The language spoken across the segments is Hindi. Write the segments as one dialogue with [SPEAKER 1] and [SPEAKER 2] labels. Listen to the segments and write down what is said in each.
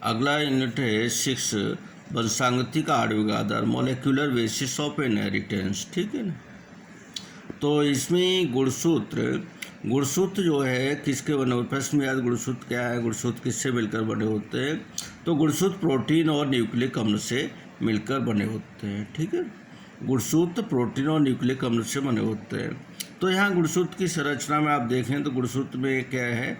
[SPEAKER 1] अगला यूनिट है 6 वंशांगति का आणविक आधार, मॉलिक्यूलर बेसिस ऑफ इनहेरिटेंस। ठीक है ना। तो इसमें गुणसूत्र जो है किसके बने होते हैं? प्रश्न में याद गुणसूत्र क्या है, गुणसूत्र किससे मिलकर बने होते हैं? तो गुणसूत्र प्रोटीन और न्यूक्लिक अम्ल से मिलकर बने होते हैं। ठीक है। गुणसूत्र प्रोटीन और न्यूक्लिक अम्ल से बने होते हैं। तो यहाँ गुणसूत्र की संरचना में आप देखें तो गुणसूत्र में क्या है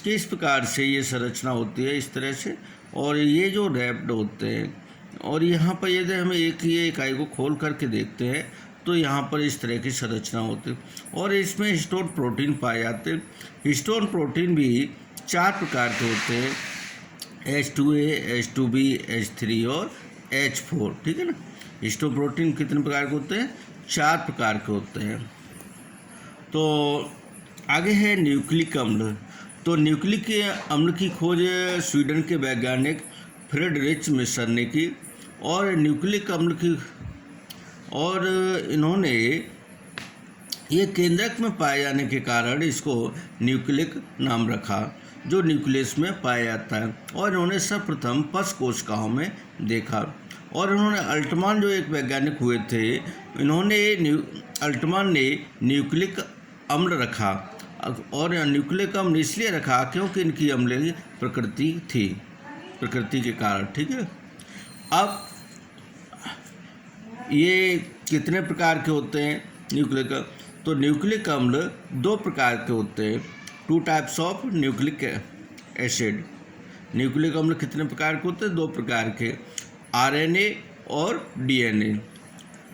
[SPEAKER 1] कि इस प्रकार से ये संरचना होती है, इस तरह से, और ये जो रैप्ड होते हैं, और यहाँ पर यदि हम ये इकाई को खोल करके देखते हैं तो यहाँ पर इस तरह की संरचना होती है, और इसमें हिस्टोन प्रोटीन पाए जाते हैं। हिस्टोन प्रोटीन भी 4 प्रकार के होते हैं, H2A, H2B, H3 और H4। ठीक है ना। हिस्टोन प्रोटीन कितने प्रकार के होते हैं? 4 प्रकार के होते हैं। तो आगे है न्यूक्लिक अम्ल। तो न्यूक्लिक अम्ल की खोज स्वीडन के वैज्ञानिक फ्रेडरिच मिशर ने की, और न्यूक्लिक अम्ल की और इन्होंने ये केंद्रक में पाए जाने के कारण इसको न्यूक्लिक नाम रखा, जो न्यूक्लियस में पाया जाता है। और इन्होंने सर्वप्रथम पश कोशिकाओं में देखा। और इन्होंने अल्टमान जो एक वैज्ञानिक हुए थे, अल्टमान ने न्यूक्लिक अम्ल रखा, और न्यूक्लिक अम्ल इसलिए रखा क्योंकि इनकी अम्लीय प्रकृति थी, प्रकृति के कारण। ठीक है। अब ये कितने प्रकार के होते हैं न्यूक्लिक? तो न्यूक्लिक अम्ल 2 प्रकार के होते हैं, 2 types of nucleic acid. Nucleic अम्ल कितने प्रकार के होते हैं? 2 प्रकार के, आरएनए और डीएनए।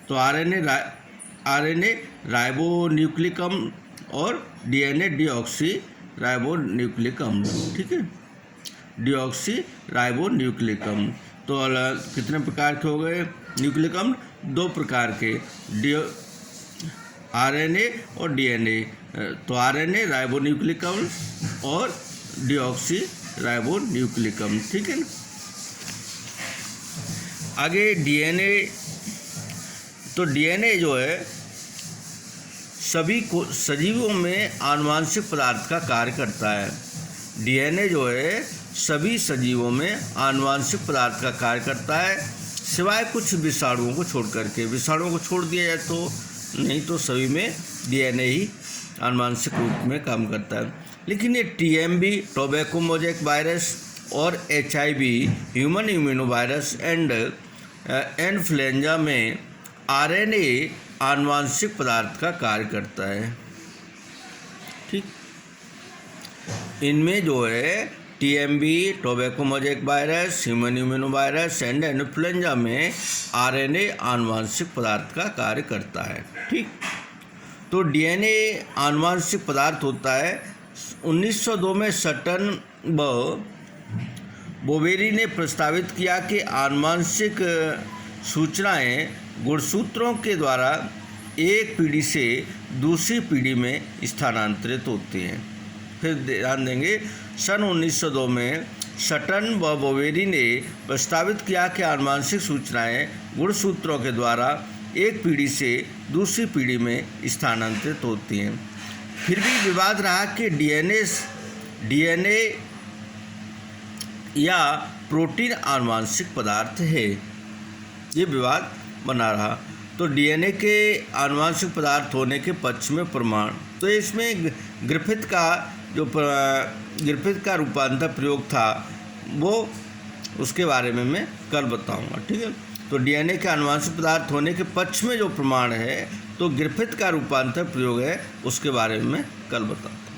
[SPEAKER 1] तो आरएनए राइबोन्यूक्लिक अम्ल और डीएनए डीऑक्सी राइबोन्यूक्लिक अम्ल। ठीक है। डीऑक्सी राइबोन्यूक्लिक अम्ल। तो कितने प्रकार के हो गए न्यूक्लिक अम्ल? 2 प्रकार के, आरएनए और डीएनए। तो आरएनए राइबोन्यूक्लिक अम्ल और डीऑक्सी राइबोन्यूक्लिक अम्ल। ठीक है ना। आगे डीएनए। तो डीएनए जो है सभी सजीवों में आनुवांशिक पदार्थ का कार्य करता है। डीएनए जो है सभी सजीवों में आनुवांशिक पदार्थ का कार्य करता है, सिवाय कुछ विषाणुओं को छोड़ करके। विषाणुओं को छोड़ दिया जाए तो नहीं, तो सभी में डीएनए ही आनुवांशिक रूप में काम करता है। लेकिन ये टीएमवी टोबैको मोज़ेक वायरस और HIV human immuno virus and influenza में आरएनए आनुवांशिक पदार्थ का कार्य करता है। ठीक। इनमें जो है TMV tobacco mosaic virus, human immuno virus and influenza में आरएनए आनुवांशिक पदार्थ का कार्य करता है। ठीक। तो डीएनए आनुवांशिक पदार्थ होता है। 1902 में सटन बोवेरी ने प्रस्तावित किया कि आनुवांशिक सूचनाएं गुणसूत्रों के द्वारा एक पीढ़ी से दूसरी पीढ़ी में स्थानांतरित होती हैं। फिर ध्यान देंगे, सन 1902 में सटन व बोवेरी ने प्रस्तावित किया कि आनुवांशिक सूचनाएं गुणसूत्रों के द्वारा एक पीढ़ी से दूसरी पीढ़ी में स्थानांतरित होती हैं। फिर भी विवाद रहा कि डीएनए या प्रोटीन आनुवांशिक पदार्थ है, ये विवाद बना रहा। तो डीएनए के आनुवांशिक पदार्थ होने के पक्ष में प्रमाण, तो इसमें ग्रिफिथ का रूपांतर प्रयोग था, वो उसके बारे में मैं कल बताऊंगा। ठीक है। तो डीएनए के आनुवांशिक पदार्थ होने के पक्ष में जो प्रमाण है, तो ग्रिफिथ का रूपांतर प्रयोग है, उसके बारे में मैं कल बताऊंगा।